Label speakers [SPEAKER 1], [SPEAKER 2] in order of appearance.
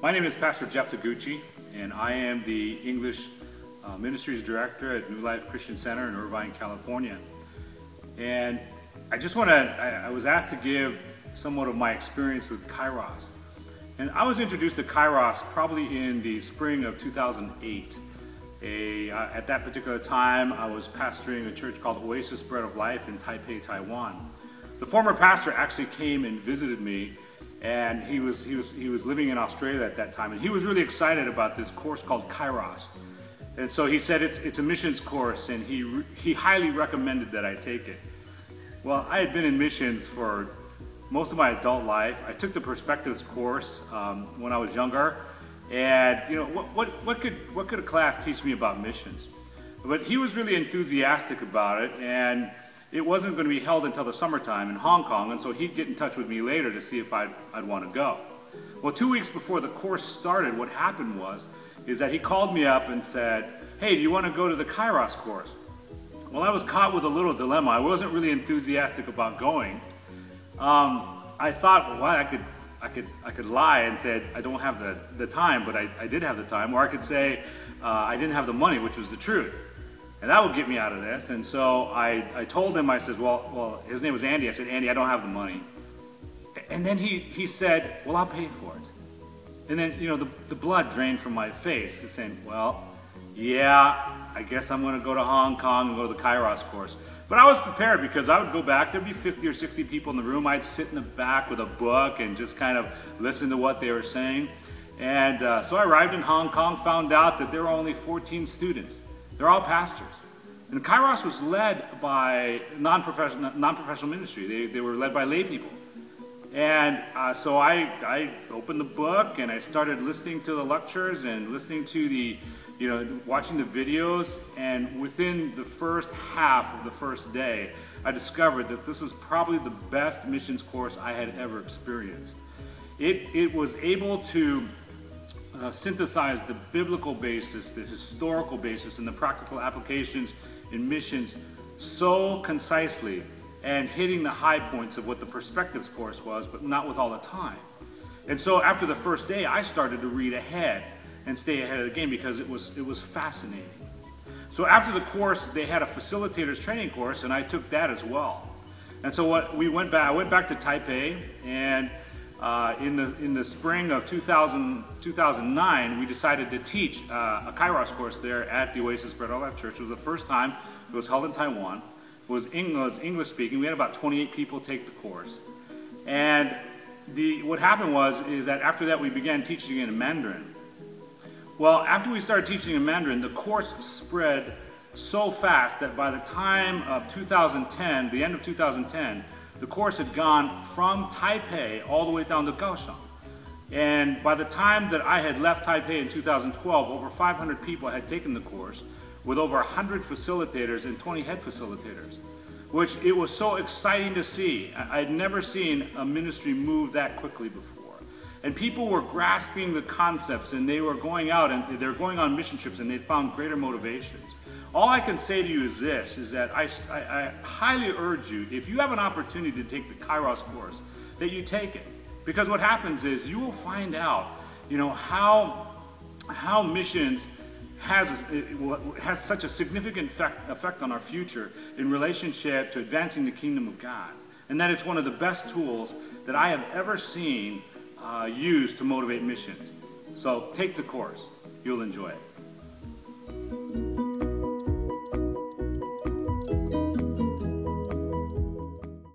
[SPEAKER 1] My name is Pastor Jeff Taguchi, and I am the English Ministries Director at New Life Christian Center in Irvine, California. And I was asked to give somewhat of my experience with Kairos. And I was introduced to Kairos probably in the spring of 2008. At that particular time, I was pastoring a church called Oasis Bread of Life in Taipei, Taiwan. The former pastor actually came and visited me, and he was living in Australia at that time, and he was really excited about this course called Kairos. And so he said it's a missions course, and he highly recommended that I take it. Well, I had been in missions for most of my adult life. I took the Perspectives course when I was younger, and you know what could a class teach me about missions? But he was really enthusiastic about it, and it wasn't going to be held until the summertime in Hong Kong, and so he'd get in touch with me later to see if I'd want to go. Well, 2 weeks before the course started, what happened is that he called me up and said, "Hey, do you want to go to the Kairos course?" Well, I was caught with a little dilemma. I wasn't really enthusiastic about going. I thought, well, I could lie and say I don't have the time, but I did have the time, or I could say I didn't have the money, which was the truth. And that would get me out of this. And so I told him, I said, well, his name was Andy. I said, "Andy, I don't have the money." And then he said, "Well, I'll pay for it." And then, you know, the blood drained from my face, saying, well, yeah, I guess I'm going to go to Hong Kong and go to the Kairos course. But I was prepared, because I would go back. There'd be 50 or 60 people in the room. I'd sit in the back with a book and just kind of listen to what they were saying. And so I arrived in Hong Kong, found out that there were only 14 students. They're all pastors. And Kairos was led by non-professional ministry. They were led by lay people. And so I opened the book, and I started listening to the lectures and listening to watching the videos. And within the first half of the first day, I discovered that this was probably the best missions course I had ever experienced. It was able to synthesize the biblical basis, the historical basis, and the practical applications in missions so concisely, and hitting the high points of what the Perspectives course was, but not with all the time. And so after the first day, I started to read ahead and stay ahead of the game, because it was fascinating. So after the course, they had a facilitators training course, and I took that as well. And so I went back to Taipei, and in the spring of 2009, we decided to teach a Kairos course there at the Oasis Bread of Life Church. It was the first time it was held in Taiwan. It was English speaking. We had about 28 people take the course. And what happened is that after that, we began teaching in Mandarin. Well, after we started teaching in Mandarin, the course spread so fast that by the time of 2010, the end of 2010, the course had gone from Taipei all the way down to Kaohsiung. And by the time that I had left Taipei in 2012, over 500 people had taken the course, with over 100 facilitators and 20 head facilitators, which it was so exciting to see. I'd never seen a ministry move that quickly before. And people were grasping the concepts, and they were going out, and they're going on mission trips, and they found greater motivations. All I can say to you is this, is that I highly urge you, if you have an opportunity to take the Kairos course, that you take it. Because what happens is you will find out, how missions has such a significant effect on our future in relationship to advancing the kingdom of God. And that it's one of the best tools that I have ever seen used to motivate missions. So take the course. You'll enjoy it.